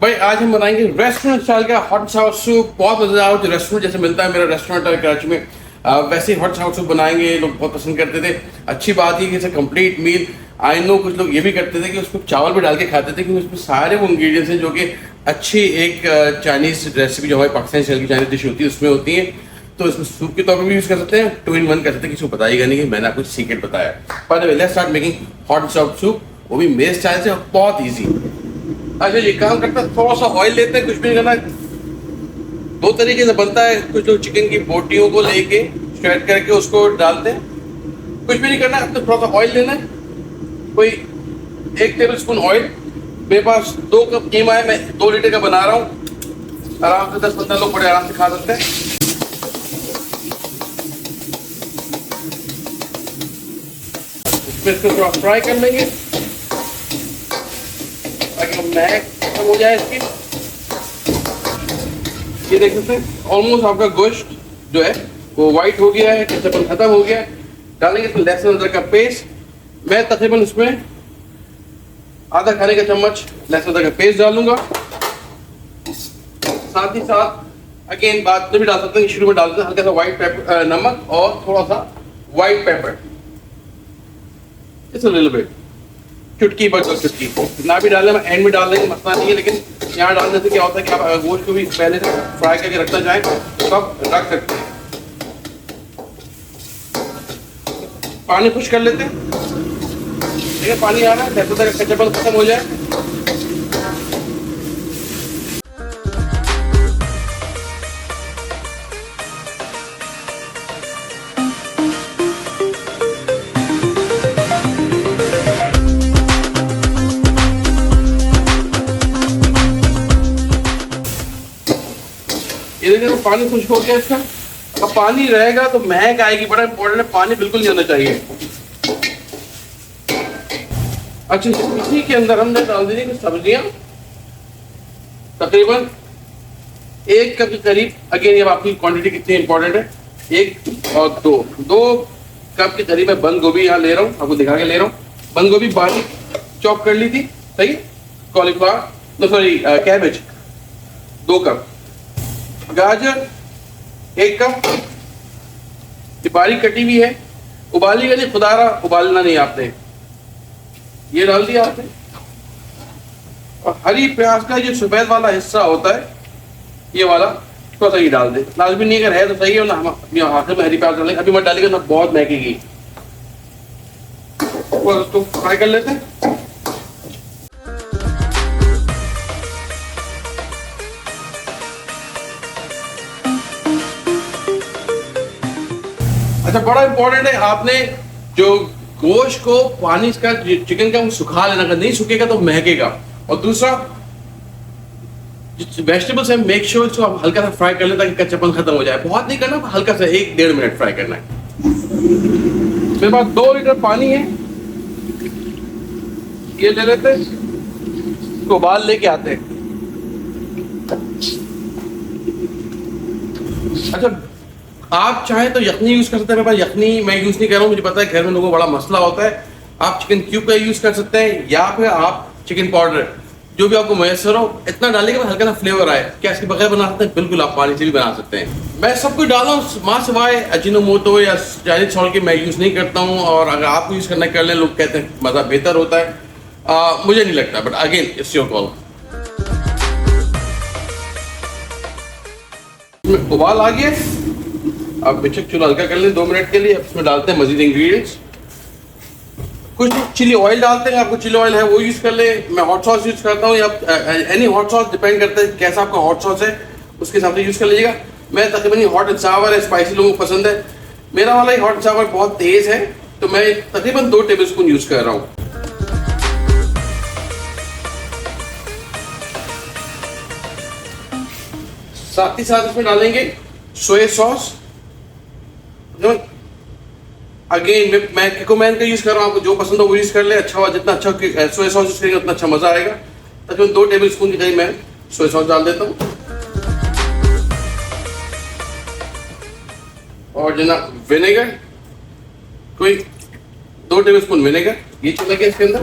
भाई आज हम बनाएंगे रेस्टोरेंट स्टाइल का हॉट सावर सूप। बहुत मजेदार जो रेस्टोरेंट जैसे मिलता है, मेरा रेस्टोरेंट है कराची में, वैसे ही हॉट सावर सूप बनाएंगे। लोग बहुत पसंद करते थे। अच्छी बात है कि इसे कंप्लीट मील। आई नो कुछ लोग ये भी करते थे कि उसमें चावल भी डाल के खाते थे, क्योंकि उसमें सारे वो इंग्रेडिएंट्स हैं जो कि अच्छी एक चाइनीज़ रेसिपी जो हमारी पाकिस्तानी स्टाइल की चाइनीज डिश होती है उसमें होती हैं। तो इसमें सूप के तौर पर भी यूज़ कर सकते हैं, 2 in 1 कर सकते हैं। किसी को बताइएगा नहीं कि मैंने आपको सीक्रेट बताया। By the way, let's start making hot sour soup, वो भी मेरे स्टाइल से, और बहुत ईजी। अच्छा, ये काम करता है, थोड़ा सा ऑयल लेते हैं, कुछ भी नहीं करना। 2 तरीके से बनता है। कुछ लोग चिकन की बोटियों को लेके स्ट्रेट करके उसको डालते हैं। कुछ भी नहीं करना है, तो थोड़ा सा ऑयल लेना है, कोई 1 टेबल स्पून ऑयल। मेरे पास 2 कप कीमा है, मैं 2 लीटर का बना रहा हूँ। आराम से 10-15 लोग बड़े आराम से खा सकते हैं। इसको थोड़ा फ्राई कर लेंगे ताकि महक खत्म हो जाए इसकी। ये देख सकते हैं ऑलमोस्ट आपका गोश्त जो है वो वाइट हो गया है, कच्चापन खत्म हो गया है। डालेंगे इसमें लहसुन अदरक का पेस्ट। मैं तकरीबन इसमें आधा खाने का चम्मच लहसुन अदरक का पेस्ट डालूंगा। साथ ही साथ अगेन बात तो भी डाल सकते हैं, शुरू में डाल देते हैं हल्का सा व्हाइट पेपर, नमक और थोड़ा सा white paper, it's a little bit, चुटकी भर दो चुटकी। ना भी डालना, मैं एंड में डाल देंगे, मसला नहीं है। लेकिन यहाँ डालने से क्या होता है कि आप गोश्त को भी पहले से फ्राई करके रखना चाहें तो आप रख सकते हैं। पानी खुश कर लेते हैं, ठीक है। पानी आ रहा है, जैसे तक कच्चापन खत्म हो जाए। ये देखिए पानी खुश्क हो गया इसका। अब पानी रहेगा तो महक आएगी, बड़ा इंपॉर्टेंट है। पानी बिल्कुल नहीं होना चाहिए। अच्छा, इसी के अंदर हमने डाल दी थी सब्जियां, तकरीबन 1 कप के करीब। अगेन ये आपकी क्वांटिटी कितनी इंपॉर्टेंट है, 1 और 2 कप के करीब मैं बंद गोभी यहाँ ले रहा हूँ, आपको दिखा के ले रहा हूँ। बंद गोभी बारीक चॉप कर ली थी, सही। Cauliflower, no sorry, cabbage 2 cup. गाजर 1 कप, ये बारीक कटी हुई है। उबाली का नहीं, खुदारा उबालना नहीं आपने, ये डाल दिया आपने। और हरी प्याज का जो सफेद वाला हिस्सा होता है, ये वाला थोड़ा सा ही डाल दे। लाजमी नहीं, अगर है तो सही है, ना हम आखिर में हरी प्याज डालेंगे। अभी मत डालेंगे ना, बहुत महकेगी। उसको फ्राई कर लेते हैं। अच्छा, बड़ा इंपॉर्टेंट है, आपने जो गोश्त को पानी का चिकन का वो सुखा लेना, अगर नहीं सूखेगा तो महकेगा। और दूसरा, वेजिटेबल्स है, मेक श्योर इसको आप हल्का सा फ्राई कर लें ताकि कच्चापन खत्म हो जाए। बहुत नहीं करना, हल्का सा 1-1.5 मिनट फ्राई करना है। मेरे पास 2 लीटर पानी है, ये ले लेते हैं, इसको उबाल लेके आते हैं। अच्छा, आप चाहे तो यखनी यूज कर सकते हैं। मेरे पास यखनी मैं यूज नहीं कर रहा हूँ, मुझे पता है घर में लोगों को बड़ा मसला होता है। आप चिकन क्यूब का यूज कर सकते हैं, या फिर आप चिकन पाउडर, जो भी आपको मैसर हो, इतना डालेगा हल्का सा फ्लेवर आए। क्या इसके बगैर बना सकते हैं? बिल्कुल, आप पानी से भी बना सकते हैं। मैं सब कुछ डाला हूँ, माँ सिवाय अजीनोमोटो या चाइनीज सॉल्ट के मैं यूज नहीं करता हूँ। और अगर आप यूज करना कर लें, लोग कहते हैं मजा बेहतर होता है। मुझे नहीं लगता, but again it's your call. उबाल आ गया, अब बेशक चूल्हा हल्का कर ले 2 मिनट के लिए। अब इसमें डालते हैं मजीद इंग्रेडिएंट्स। कुछ चिली ऑयल डालते हैं, आपको चिली ऑयल है वो यूज कर ले। मैं हॉट सॉस यूज करता हूँ, या एनी हॉट सॉस, डिपेंड करता है कैसा आपका हॉट सॉस है, उसके हिसाब से यूज कर लीजिएगा। मैं तकरीबन हॉट एंड सावर है, स्पाइसी लोगों को पसंद है। मेरा वाला हॉट एंड सावर बहुत तेज है, तो मैं तकरीबन 2 टेबल स्पून यूज कर रहा हूँ। साथ ही साथ इसमें डालेंगे सोया सॉस। अगेन मैं किकोमैन का यूज कर रहा हूँ, आपको जो पसंद हो वो यूज कर ले। अच्छा हुआ, जितना अच्छा सोया सॉस यूज करेंगे उतना अच्छा मजा आएगा। तकरीबन 2 टेबल स्पून की करीब मैं सोया सॉस डाल देता हूँ। और जो ना विनेगर, कोई 2 टेबल स्पून विनेगर ये चला गया इसके अंदर।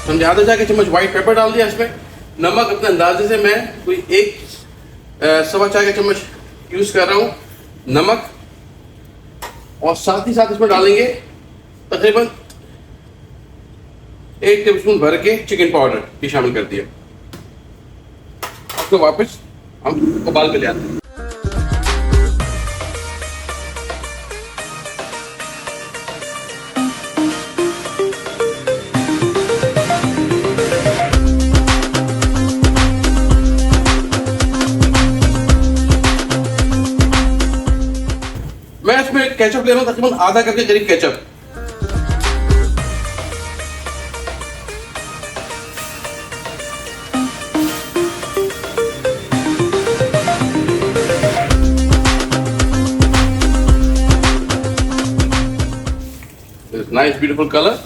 समझे, आधा चाय का चम्मच व्हाइट पेपर डाल दिया इसमें। नमक अपने अंदाजे से मैं कोई 1 सवा चाय का चम्मच यूज कर रहा हूँ नमक, और साथ ही साथ इसमें डालेंगे तकरीबन 1 टेबलस्पून भर के चिकन पाउडर भी शामिल कर दिया। उसको वापस हम उबाल के ले आते हैं। मैं इसमें केचप ले रहा हूँ तकरीबन आधा कप के करीब केचप। Nice beautiful colour.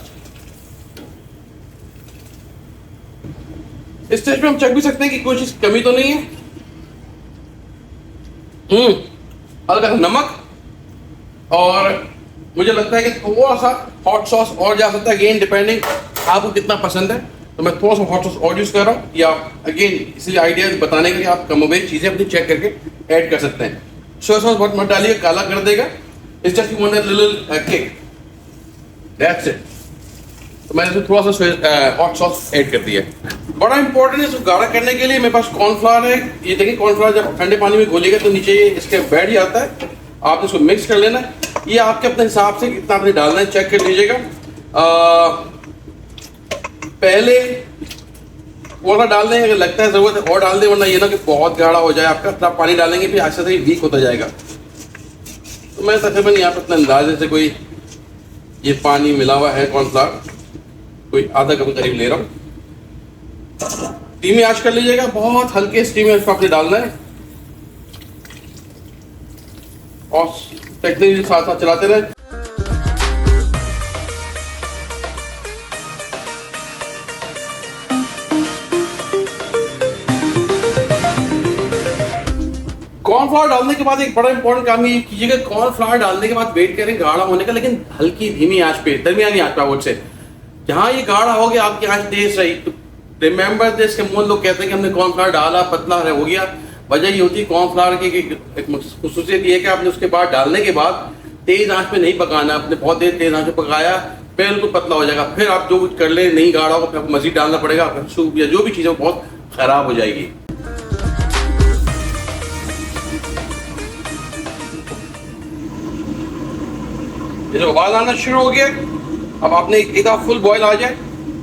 इस स्टेज पे हम चेक भी सकते हैं कि कोई चीज कमी तो नहीं है। हल्का सा नमक, और मुझे लगता है कि थोड़ा सा हॉट सॉस और जा सकता है, अगेन डिपेंडिंग आपको कितना पसंद है, तो मैं थोड़ा सा हॉट सॉस और यूज कर रहा हूँ, या अगेन इसलिए आइडिया बताने के लिए आप कम बेश चीजें अपनी चेक करके ऐड कर सकते हैं। सोया सॉस बहुत मत डालिए, काला कर देगा। It's just you want a little kick, that's it. तो मैंने इसमें थोड़ा सा हॉट सॉस ऐड कर दिया। बड़ा इंपॉर्टेंट है इसको गाढ़ा करने के लिए मेरे पास कॉर्नफ्लावर है। ये देखिए कॉर्नफ्लावर जब ठंडे पानी में घोलेगा तो नीचे ये इसके बैठ जाता है, आपने इसको मिक्स कर लेना है। ये आपके अपने हिसाब से कितना आपने डालना है चेक कर लीजिएगा। पहले थोड़ा डाल दें, अगर लगता है जरूरत है और डाल दें, वरना ये ना कि बहुत गाढ़ा हो जाए आपका, तब पानी डालेंगे फिर आहिस्ते से वीक होता जाएगा। तो मैं तकरीबन यहाँ पर अपने अंदाजे से कोई ये पानी मिला हुआ है कॉर्नफ्लावर, कोई आधा कप करीब ले रहा हूँ। धीमी आंच कर लीजिएगा, बहुत हल्के स्टीम में इसको आपने डालना है, और टेक्निक साथ साथ चलाते रहे। कॉर्नफ्लावर डालने के बाद एक बड़ा इंपॉर्टेंट काम ये कीजिएगा, कॉर्नफ्लावर डालने के बाद वेट करें गाढ़ा होने का, लेकिन हल्की धीमी आंच पे, दरमियानी आंच पे से। जहां ये गाढ़ा हो गया, आपकी आंच तेज रही, तो रिमेंबर दिस के बहुत लोग कहते हैं कि हमने कॉर्नफ्लावर डाला पतला हो गया। वजह ये होती है कॉर्नफ्लावर की एक खुसूसियत ये है कि आपने उसके बाद डालने के बाद तेज आंच पे नहीं पकाना। आपने बहुत देर तेज आंच पे पकाया, बिल्कुल पतला हो जाएगा। फिर आप जो कुछ कर ले नहीं गाढ़ा होगा, फिर आपको मजीद डालना पड़ेगा, सूप या जो भी चीज़ है बहुत खराब हो जाएगी। जब उबाल आना शुरू हो गया, अब आपने एक आध फुल बॉयल आ जाए,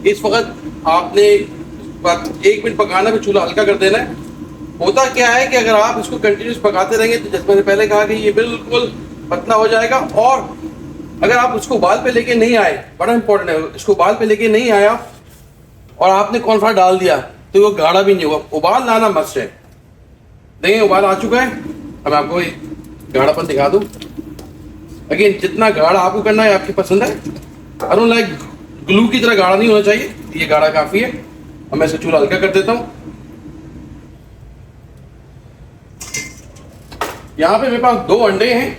इस वक्त आपने 1 मिनट पकाना, फिर चूल्हा हल्का कर देना है। होता क्या है कि अगर आप इसको कंटिन्यूस पकाते रहेंगे तो जैसे मैंने पहले कहा कि ये बिल्कुल पतला हो जाएगा। और अगर आप उसको उबाल पे लेके नहीं आए, बड़ा इंपॉर्टेंट है, इसको उबाल पे लेके नहीं आया और आपने कॉर्नफ्लावर डाल दिया तो वो गाढ़ा भी नहीं होगा। उबाल लाना मस्ट है। देखिए उबाल आ चुका है, अब मैं आपको गाढ़ापन दिखा दूं। अगेन जितना गाढ़ा आपको करना है आपकी पसंद है, आई डोंट लाइक ग्लू की तरह गाढ़ा नहीं होना चाहिए, ये गाढ़ा काफी है। अब मैं इसका चूल्हा हल्का कर देता हूँ। यहाँ पे मेरे पास 2 अंडे हैं,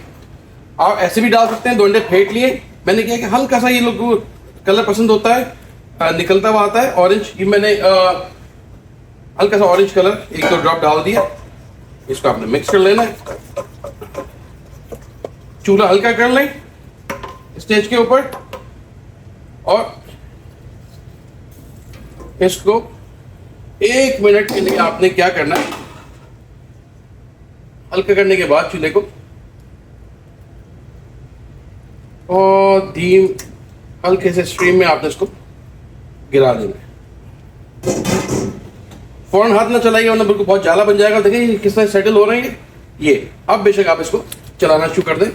आप ऐसे भी डाल सकते हैं। 2 अंडे फेंट लिए, मैंने क्या कि हल्का सा ये लोग कलर पसंद होता है, निकलता हुआ आता है ऑरेंज, ये मैंने हल्का सा ऑरेंज कलर 1-2 ड्रॉप डाल दिया। इसको आपने मिक्स कर लेना है, चूल्हा हल्का कर लें स्टेज के ऊपर, और इसको 1 मिनट के लिए आपने क्या करना है, हल्का करने के बाद चूल्हे को और धीम हल्के से स्ट्रीम में आपने इसको गिरा देना है। फौरन हाथ ना चलाइए वरना बिल्कुल बहुत जाला बन जाएगा। देखिए किस तरह सेटल हो रहे हैं ये। अब बेशक आप इसको चलाना शुरू कर दें।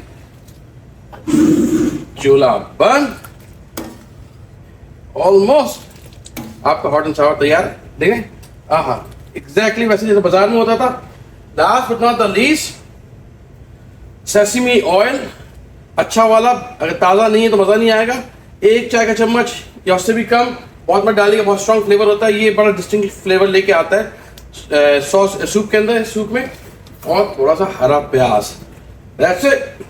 चूल्हा बंद, ऑलमोस्ट आपका हॉट एंड सावर तैयार है। देखें, आहा, एग्जैक्टली वैसे जैसे बाजार में होता था। Last but not the least, sesame oil अच्छा वाला, अगर ताज़ा नहीं है तो मज़ा नहीं आएगा। 1 चाय का चम्मच या उससे भी कम, बहुत मत डालिएगा, बहुत स्ट्रॉन्ग फ्लेवर होता है। ये बड़ा डिस्टिंक्ट फ्लेवर लेके आता है सॉस सूप के अंदर, सूप में। और थोड़ा सा हरा प्याज, दैट्स इट।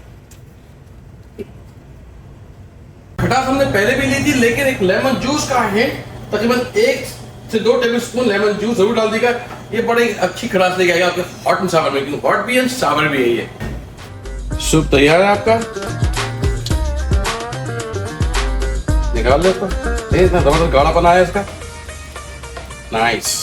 खटास हमने पहले भी ली थी, लेकिन एक लेमन जूस का हिंट तकरीबन 1 से 2 टेबलस्पून लेमन जूस जरूर डाल दीजिएगा। ये बड़ी अच्छी खटास लेके आएगा आपके हॉट एंड सावर में, क्योंकि हॉट भी है सावर भी है। ये सूप तैयार है आपका, निकाल दो इसको। नहीं, इतना जबरदस्त गाढ़ा बना है इसका, nice.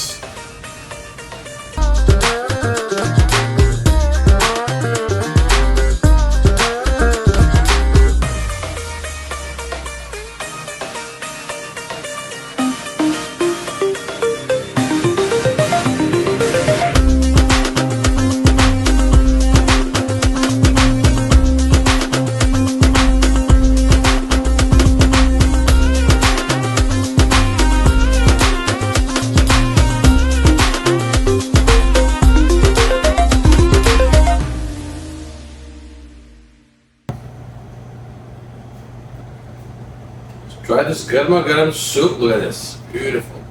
Try this garma garam soup. Look at this, beautiful.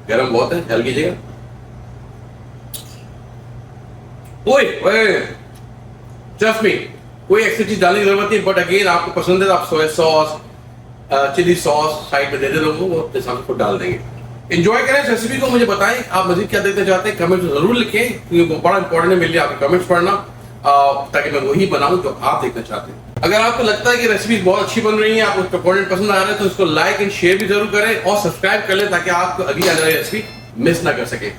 गरम बहुत है, हल कीजिएगा। ओए ट्रस्ट मी, कोई एक्स्ट्रा चीज डालने की जरूरत नहीं, बट अगेन आपको पसंद है तो आप soya sauce, chilli sauce side में दे दे लोगों को, अपने साथ खुद डाल देंगे। एंजॉय करें इस रेसिपी को, मुझे बताएं आप मजीद क्या देखना चाहते हैं, कमेंट में जरूर लिखें, क्योंकि वो बड़ा इंपॉर्टेंट है मेरे लिए आपके कमेंट्स पढ़ना, ताकि मैं वही बनाऊं जो आप देखना चाहते हैं। अगर आपको लगता है कि रेसिपी बहुत अच्छी बन रही है, आपको उसका कंटेंट पसंद आ रहा है, तो इसको लाइक एंड शेयर भी जरूर करें और सब्सक्राइब कर लें, ताकि आपको अगली आने वाली रेसिपी मिस ना कर सके।